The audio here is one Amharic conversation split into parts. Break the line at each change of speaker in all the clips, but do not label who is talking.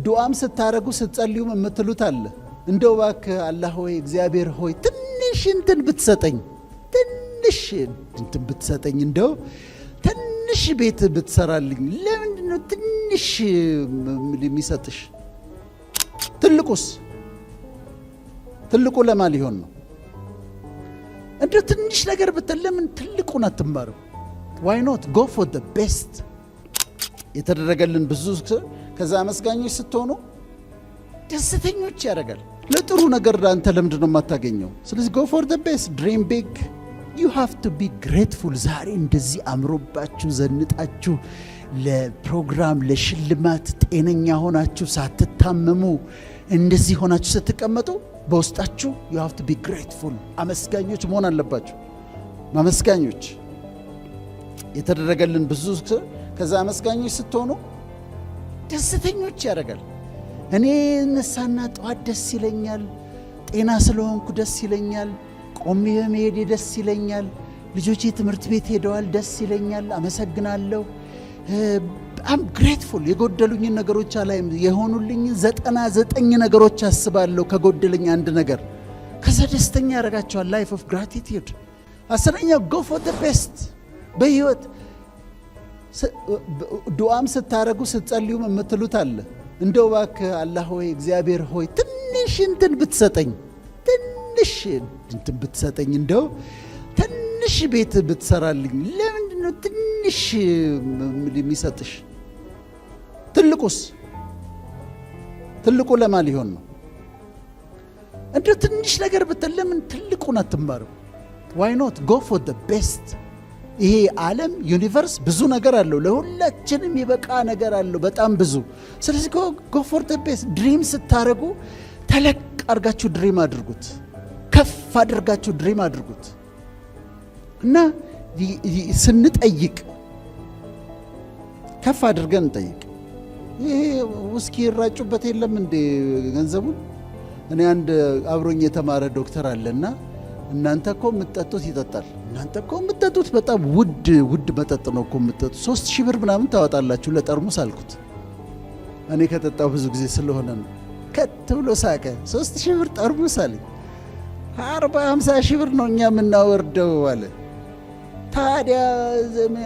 ዱዓም ስታረጉ ስትጸልዩ የምትሉት አለ እንደው እባክህ አላህ ሆይ እግዚአብሔር ሆይ ትንሽ እንትን ብትሰጠኝ እንደው ትንሽ ቤት ብትሰራልኝ ለምንድን ነው ትንሽ የሚሰጥሽ? ትልቁ ለማ ሊሆን ነው? እንደው ትንሽ ነገር ለምን ትልቁን አትማርም? why not go for the best? የተደረገልን ብዙ ከዛ አመስጋኞች ስትሆኑ ደስተኞች ያደርጋል። ለጥሩ ነገር አንተ ለምንድን ነው የማታገኘው? ስለዚህ go for the best, dream big, you have to be grateful። ዛሬ እንደዚህ አምሮባችሁ ዘንጣችሁ ለፕሮግራም ለሽልማት ጤነኛ ሆናችሁ ሳትታመሙ እንደዚህ ሆናችሁ ስትቀመጡ በውስጣችሁ you have to be grateful። አመስጋኞች መሆን አለባችሁ። አመስጋኞች የተደረገልን ብዙ ከዛ አመስጋኞች ስትሆኑ ደስተኞች ያደርጋል። እኔ ነሳና ጠዋት ደስ ይለኛል፣ ጤና ስለሆንኩ ደስ ይለኛል፣ ቆሜ በመሄዴ ደስ ይለኛል፣ ልጆቼ ትምህርት ቤት ሄደዋል ደስ ይለኛል፣ አመሰግናለሁ። I'm grateful። የጎደሉኝን ነገሮች አላይም፣ የሆኑልኝ 99 ነገሮች አስባለሁ ከጎደለኝ አንድ ነገር። ከዛ ደስተኛ ያደርጋቸዋል። life of gratitude። አስረኛው go for the best። በህይወት ዱዓም ስታረጉ ስትጸልዩ የምትሉት አለ እንደው እባክህ አላህ ሆይ እግዚአብሔር ሆይ ትንሽ እንትን ብትሰጠኝ እንደው ትንሽ ቤት ብትሰራልኝ ለምንድን ነው ትንሽ የሚሰጥሽ? ትልቁ ለማ ሊሆን ነው? እንደው ትንሽ ነገር ለምን ትልቁን አትማርም? why not go for the best? ይሄ ዓለም ዩኒቨርስ ብዙ ነገር አለው፣ ለሁላችንም ይበቃ ነገር አለው በጣም ብዙ። ስለዚህ go for the best። ድሪም ስታረጉ ተለቅ አድርጋችሁ ድሪም አድርጉት፣ ከፍ አድርጋችሁ ድሪም አድርጉት። እና ስንጠይቅ ከፍ አድርገን እንጠይቅ። ይሄ ውስኪ ይራጩበት የለም እንዴ ገንዘቡን? እኔ አንድ አብሮኝ የተማረ ዶክተር አለና እናንተ እኮ የምትጠጡት ይጠጣል፣ እናንተ እኮ የምትጠጡት በጣም ውድ መጠጥ ነው እኮ የምትጠጡት፣ 3000 ብር ምናምን ታወጣላችሁ ለጠርሙስ አልኩት። እኔ ከጠጣው ብዙ ጊዜ ስለሆነ ነው። ከት ብሎ ሳቀ። 3000 ብር ጠርሙስ አለኝ። 40-50 ሺህ ብር ነው እኛ የምናወርደው አለ። ታዲያ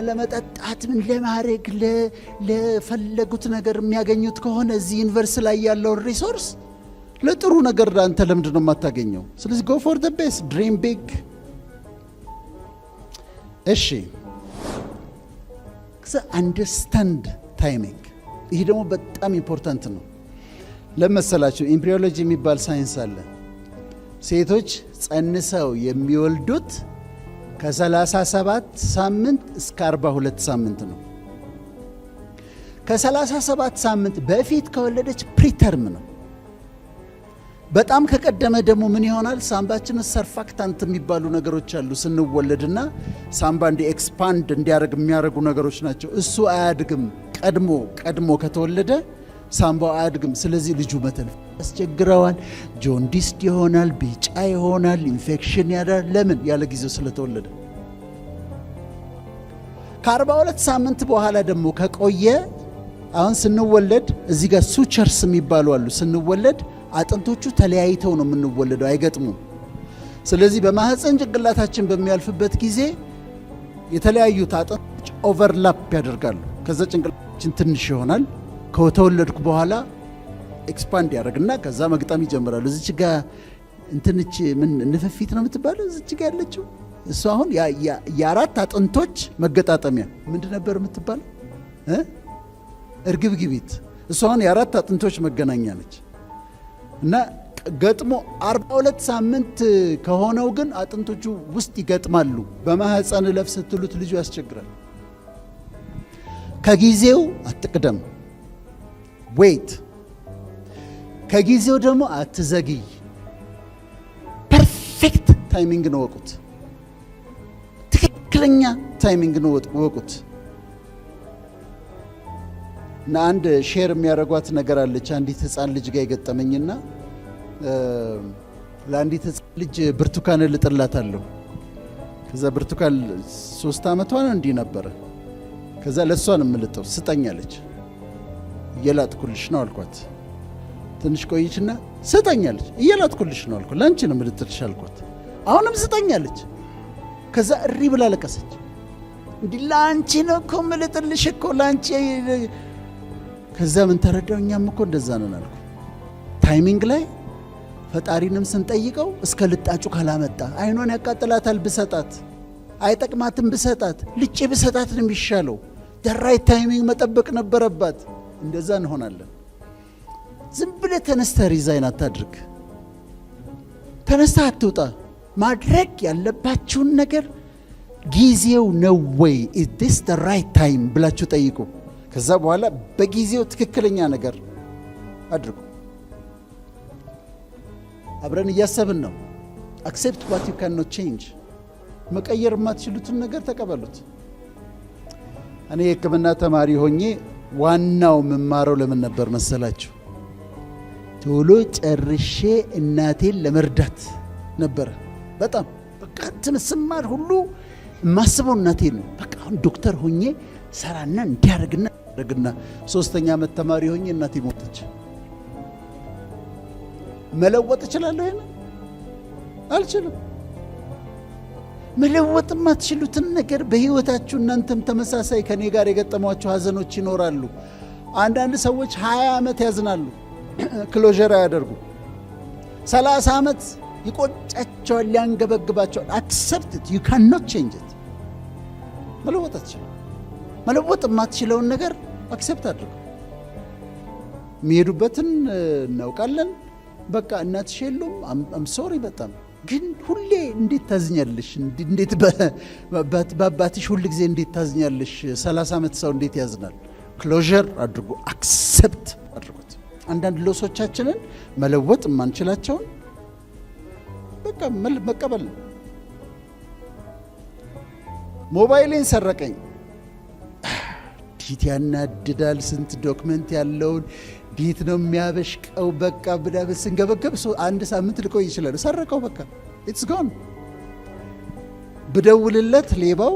ለመጠጣት ምን ለማድረግ ለፈለጉት ነገር የሚያገኙት ከሆነ እዚህ ዩኒቨርሲቲ ላይ ያለውን ሪሶርስ ለጥሩ ነገር አንተ ለምንድን ነው የማታገኘው? ስለዚህ go for the best, dream big። እሺ understand timing። ይሄ ደግሞ በጣም ኢምፖርታንት ነው። ለመሰላችሁ ኤምብሪዮሎጂ የሚባል ሳይንስ አለ። ሴቶች ጸንሰው የሚወልዱት ከ37 ሳምንት እስከ 42 ሳምንት ነው። ከ37 ሳምንት በፊት ከወለደች ፕሪተርም ነው። በጣም ከቀደመ ደግሞ ምን ይሆናል? ሳምባችን ሰርፋክታንት የሚባሉ ነገሮች አሉ ስንወለድና ሳምባ እንዲ ኤክስፓንድ እንዲያደርግ የሚያደርጉ ነገሮች ናቸው። እሱ አያድግም። ቀድሞ ከተወለደ ሳምባው አያድግም። ስለዚህ ልጁ መተንፈስ ያስቸግረዋል፣ ጆንዲስት ይሆናል፣ ቢጫ ይሆናል፣ ኢንፌክሽን ያዳል። ለምን? ያለ ጊዜው ስለተወለደ። ከ42 ሳምንት በኋላ ደግሞ ከቆየ አሁን ስንወለድ እዚህ ጋር ሱቸርስ የሚባሉ አሉ። ስንወለድ አጥንቶቹ ተለያይተው ነው የምንወለደው፣ አይገጥሙም። ስለዚህ በማህፀን ጭንቅላታችን በሚያልፍበት ጊዜ የተለያዩት አጥንቶች ኦቨርላፕ ያደርጋሉ። ከዛ ጭንቅላታችን ትንሽ ይሆናል። ከተወለድኩ በኋላ ኤክስፓንድ ያደርግና ከዛ መግጠም ይጀምራሉ። እዚች ጋር እንትንች ምን ንፍፊት ነው የምትባለው እዚች ጋር ያለችው እሱ አሁን የአራት አጥንቶች መገጣጠሚያ ምንድን ነበር የምትባለው? እርግብግቢት። እሱ አሁን የአራት አጥንቶች መገናኛ ነች። እና ገጥሞ 42 ሳምንት ከሆነው ግን አጥንቶቹ ውስጥ ይገጥማሉ። በማህፀን ለፍ ስትሉት ልጁ ያስቸግራል። ከጊዜው አትቅደም፣ ዌይት። ከጊዜው ደግሞ አትዘግይ። ፐርፌክት ታይሚንግ ነው ወቁት። ትክክለኛ ታይሚንግ ነው ወቁት። እና አንድ ሼር የሚያደርጓት ነገር አለች። አንዲት ህፃን ልጅ ጋር የገጠመኝና ለአንዲት ህፃን ልጅ ብርቱካን ልጥላታለሁ። ከዛ ብርቱካን 3 ዓመቷ ነው እንዲህ ነበረ። ከዛ ለሷን የምልጠው ስጠኛለች እየላጥኩልሽ ነው አልኳት። ትንሽ ቆይችና ስጠኛለች። እየላጥኩልሽ ነው አልኳት። ላንቺ ነው ምልጥልሽ አልኳት። አሁንም ስጠኛለች። ከዛ እሪ ብላ ለቀሰች። እንዲህ ላንቺ ነው እኮ ምልጥልሽ እኮ ላንቺ። ከዛ ምን ተረዳው? እኛም እኮ እንደዛ ነን አልኩ። ታይሚንግ ላይ ፈጣሪንም ስንጠይቀው እስከ ልጣጩ ካላመጣ አይኗን ያቃጥላታል ብሰጣት፣ አይጠቅማትም ብሰጣት፣ ልጬ ብሰጣት ነው የሚሻለው። ደራይ ታይሚንግ መጠበቅ ነበረባት። እንደዛ እንሆናለን። ዝም ብለህ ተነስተህ ሪዛይን አታድርግ። ተነስተህ አትውጣ። ማድረግ ያለባችሁን ነገር ጊዜው ነው ወይ is this the right time ብላችሁ ጠይቁ። ከዛ በኋላ በጊዜው ትክክለኛ ነገር አድርጉ። አብረን እያሰብን ነው። accept what you cannot change። መቀየር የማትችሉትን ነገር ተቀበሉት። እኔ የሕክምና ተማሪ ሆኜ ዋናው መማረው ለምን ነበር መሰላችሁ? ቶሎ ጨርሼ እናቴን ለመርዳት ነበር። በጣም በቃ ትምስማር ሁሉ ማስበው እናቴን ነው። በቃ አሁን ዶክተር ሆኜ ሰራና እንዲያደርግና ደግና 3ኛ ዓመት ተማሪ ሆኜ እናቴ ሞተች። መለወጥ እችላለሁ? ይሄን አልችልም። መለወጥ የማትችሉትን ነገር በህይወታችሁ እናንተም ተመሳሳይ ከኔ ጋር የገጠሟቸው ሀዘኖች ይኖራሉ። አንዳንድ ሰዎች 20 ዓመት ያዝናሉ፣ ክሎዥር አያደርጉ። 30 ዓመት ይቆጫቸዋል፣ ያንገበግባቸዋል። accept it, you cannot change it። መለወጥ አትችልም። መለወጥ የማትችለውን ነገር አክሴፕት አድርጉ። የሚሄዱበትን እናውቃለን። በቃ እናትሽ የሉም፣ አም ሶሪ በጣም ግን ሁሌ እንዴት ታዝኛለሽ? እንዴት በአባትሽ ሁል ጊዜ እንዴት ታዝኛለሽ? 30 ዓመት ሰው እንዴት ያዝናል? ክሎዥር አድርጉ፣ አክሴፕት አድርጉት። አንዳንድ ሎሶቻችንን መለወጥ የማንችላቸውን በቃ መቀበል ነው። ሞባይሌን ሰረቀኝ። ዲት ያናድዳል። ስንት ዶክመንት ያለውን ዲት ነው የሚያበሽቀው። በቃ ብዳበስ ስንገበገብ 1 ሳምንት ልቆይ ይችላል። ሰረቀው፣ በቃ ኢትስ ጎን። ብደውልለት ሌባው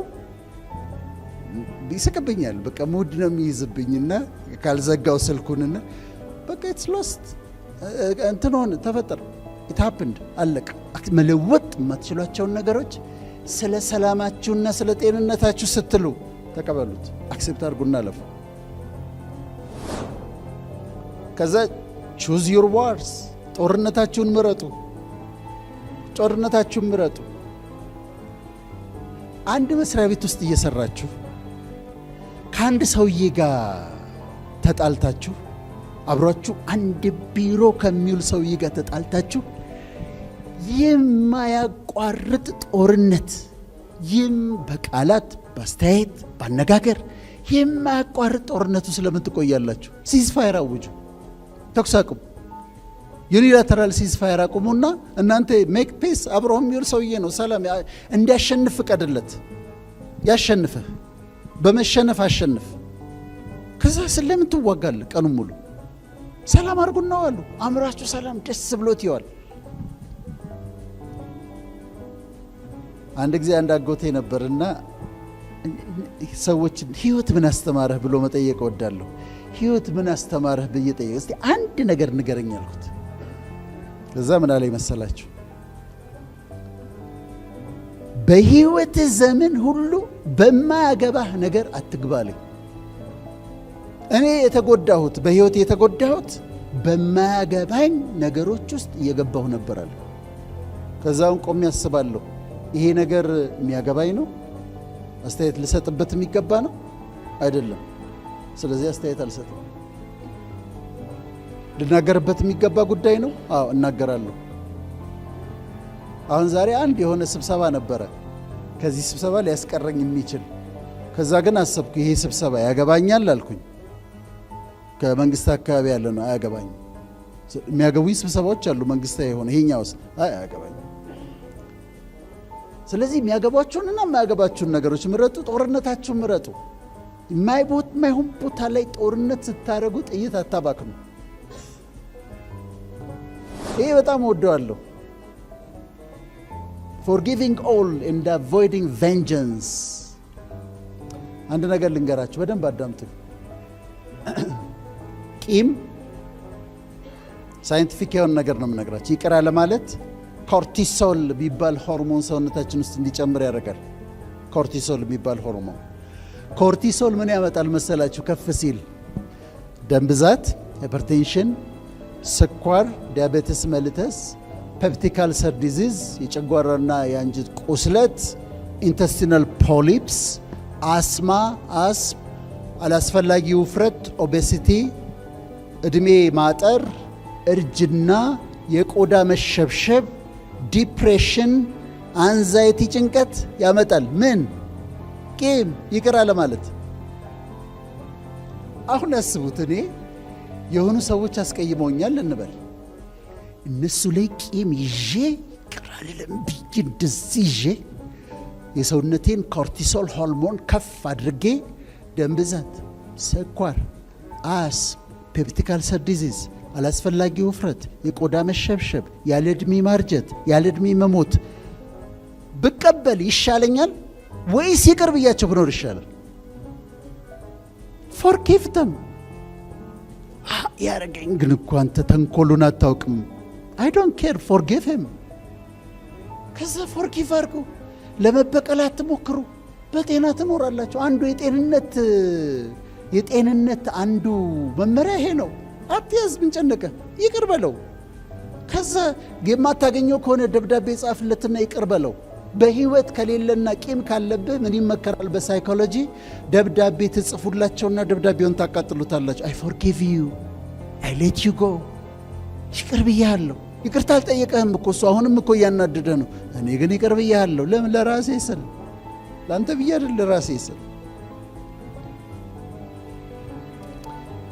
ይስቅብኛል። በቃ ሙድ ነው የሚይዝብኝና ካልዘጋው ስልኩንና በቃ ኢትስ ሎስት። እንትን ሆነ፣ ተፈጠረ፣ ኢት ሃፕንድ፣ አለቀ። መለወጥ የማትችሏቸውን ነገሮች ስለ ሰላማችሁና ስለ ጤንነታችሁ ስትሉ ተቀበሉት፣ አክሴፕት አድርጉና አለፉ። ከዛ ቹዝ ዩር ዋርስ፣ ጦርነታችሁን ምረጡ። ጦርነታችሁን ምረጡ። አንድ መስሪያ ቤት ውስጥ እየሰራችሁ ከአንድ ሰውዬ ጋር ተጣልታችሁ፣ አብሯችሁ አንድ ቢሮ ከሚውል ሰውዬ ጋር ተጣልታችሁ የማያቋርጥ ጦርነት፣ በቃላት በአስተያየት ባነጋገር የማያቋርጥ ጦርነቱ ስለምን ትቆያላችሁ? ሲዝፋየር አውጁ፣ ተኩስ አቁሙ። ዩኒላተራል ሲዝፋየር አቁሙና እናንተ ሜክ ፔስ። አብሮ የሚውል ሰውዬ ነው፣ ሰላም እንዲያሸንፍ ፍቀድለት። ያሸንፍህ፣ በመሸነፍ አሸንፍ። ከዛ ስለምን ትዋጋለህ? ቀኑን ሙሉ ሰላም አድርጉና ዋሉ። አእምሯችሁ ሰላም ደስ ብሎት ይዋል። አንድ ጊዜ አንድ አጎቴ ነበርና ሰዎችን ህይወት ምን አስተማረህ ብሎ መጠየቅ እወዳለሁ። ህይወት ምን አስተማረህ ብዬ ጠየቅ፣ እስቲ አንድ ነገር ንገረኝ አልኩት። ከዛ ምን አለኝ መሰላችሁ? በህይወት ዘመን ሁሉ በማያገባህ ነገር አትግባለኝ። እኔ የተጎዳሁት በህይወት የተጎዳሁት በማያገባኝ ነገሮች ውስጥ እየገባሁ ነበር አለ። ከዛውን ቆሜ ያስባለሁ፣ ይሄ ነገር የሚያገባኝ ነው? አስተያየት ልሰጥበት የሚገባ ነው? አይደለም። ስለዚህ አስተያየት አልሰጥም። ልናገርበት የሚገባ ጉዳይ ነው? አዎ እናገራለሁ። አሁን ዛሬ አንድ የሆነ ስብሰባ ነበረ፣ ከዚህ ስብሰባ ሊያስቀረኝ የሚችል። ከዛ ግን አሰብኩ፣ ይሄ ስብሰባ ያገባኛል አልኩኝ። ከመንግስት አካባቢ ያለ ነው፣ አያገባኝም። የሚያገቡኝ ስብሰባዎች አሉ መንግስታዊ የሆነ፣ ይሄኛውስ አያገባኝም። ስለዚህ የሚያገባችሁንና የማያገባችሁን ነገሮች ምረጡ። ጦርነታችሁን ምረጡ። የማይሆን ቦታ ላይ ጦርነት ስታደርጉ ጥይት አታባክኑ። ይሄ በጣም ወደዋለሁ። forgiving all and avoiding vengeance። አንድ ነገር ልንገራችሁ፣ በደንብ አዳምጡ። ቂም ሳይንቲፊክ የሆነ ነገር ነው የምነግራችሁ። ይቅር አለ ማለት ኮርቲሶል የሚባል ሆርሞን ሰውነታችን ውስጥ እንዲጨምር ያደርጋል። ኮርቲሶል የሚባል ሆርሞን ኮርቲሶል ምን ያመጣል መሰላችሁ? ከፍ ሲል ደም ብዛት፣ ሃይፐርቴንሽን፣ ስኳር፣ ዲያቤትስ መልተስ፣ ፔፕቲክ አልሰር ዲዚዝ፣ የጨጓራና የአንጀት ቁስለት፣ ኢንተስቲናል ፖሊፕስ፣ አስማ፣ አስም፣ አላስፈላጊ ውፍረት፣ ኦቤሲቲ፣ እድሜ ማጠር፣ እርጅና፣ የቆዳ መሸብሸብ፣ ዲፕሬሽን፣ አንዛይቲ፣ ጭንቀት ያመጣል። ምን? ቂም። ይቅር አለ ማለት። አሁን ያስቡት፣ እኔ የሆኑ ሰዎች አስቀይመውኛል እንበል። እነሱ ላይ ቂም ይዤ ይቅር አልልም ብዬ እንደዚህ ይዤ የሰውነቴን ኮርቲሶል ሆርሞን ከፍ አድርጌ ደም ብዛት፣ ስኳር፣ አስም፣ ፔፕቲክ አልሰር ዲዚዝ፣ አላስፈላጊ ውፍረት፣ የቆዳ መሸብሸብ፣ ያለ ዕድሜ ማርጀት፣ ያለ ዕድሜ መሞት ብቀበል ይሻለኛል ወይስ ይቅር ብያቸው ብኖር ይሻላል? ፎርጊቭ ደም። ያረገኝ ግን እኮ አንተ ተንኮሉን አታውቅም። አይ ዶንት ኬር፣ ፎርጊቭ ሂም። ከዛ ፎርጊቭ አድርጉ። ለመበቀል አትሞክሩ። በጤና ትኖራላችሁ። አንዱ የጤንነት አንዱ መመሪያ ይሄ ነው። አትያዝ፣ ምን ጨነቀ? ይቅር በለው። ከዛ የማታገኘው ከሆነ ደብዳቤ ጻፍለትና ይቅር በለው። በህይወት ከሌለና ቂም ካለብህ ምን ይመከራል? በሳይኮሎጂ ደብዳቤ ትጽፉላቸውና ደብዳቤውን ታቃጥሉታላችሁ። አይ ፎርጊቭ ዩ፣ አይ ሌት ዩ ጎ። ይቅር ብያለሁ። ይቅርታ አልጠየቀህም እኮ እሱ አሁንም እኮ እያናደደ ነው። እኔ ግን ይቅር ብያለሁ። ለምን? ለራሴ ስል፣ ለአንተ ብዬ አይደል፣ ለራሴ ስል።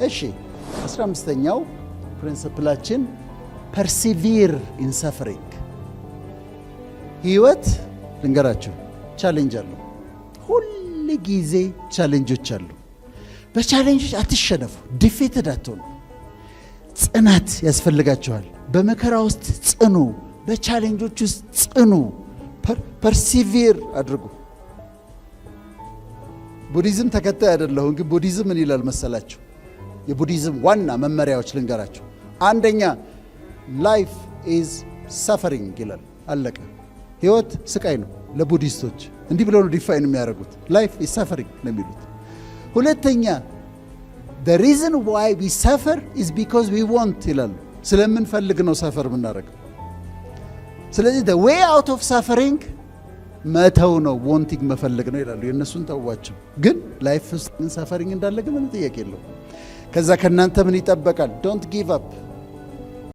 እሺ 15ኛው ፕሪንሲፕላችን ፐርሲቪር ኢን ሰፈሪንግ። ህይወት ልንገራችሁ ቻሌንጅ አለው። ሁል ጊዜ ቻሌንጆች አሉ። በቻሌንጆች አትሸነፉ፣ ዲፌትድ አትሆኑ። ጽናት ያስፈልጋችኋል። በመከራ ውስጥ ጽኑ፣ በቻሌንጆች ውስጥ ጽኑ። ፐርሲቪር አድርጉ። ቡዲዝም ተከታይ አይደለሁም፣ ግን ቡዲዝም ምን ይላል መሰላችሁ? የቡዲዝም ዋና መመሪያዎች ልንገራችሁ። አንደኛ ላይፍ ኢዝ ሰፈሪንግ ይላል። አለቀ። ህይወት ስቃይ ነው። ለቡዲስቶች እንዲህ ብለው ነው ዲፋይን የሚያደርጉት። ላይፍ ኢዝ ሰፈሪንግ ነው የሚሉት። ሁለተኛ the reason why we suffer is because we want ይላሉ። ስለምንፈልግ ነው ሰፈር የምናደርገው። ስለዚህ the way out of suffering መተው ነው፣ wanting መፈለግ ነው ይላሉ። የእነሱን ተዋቸው። ግን ላይፍ ውስጥ ሰፈሪንግ እንዳለ ግን ምንም ጥያቄ የለው። ከዛ ከእናንተ ምን ይጠበቃል? don't give up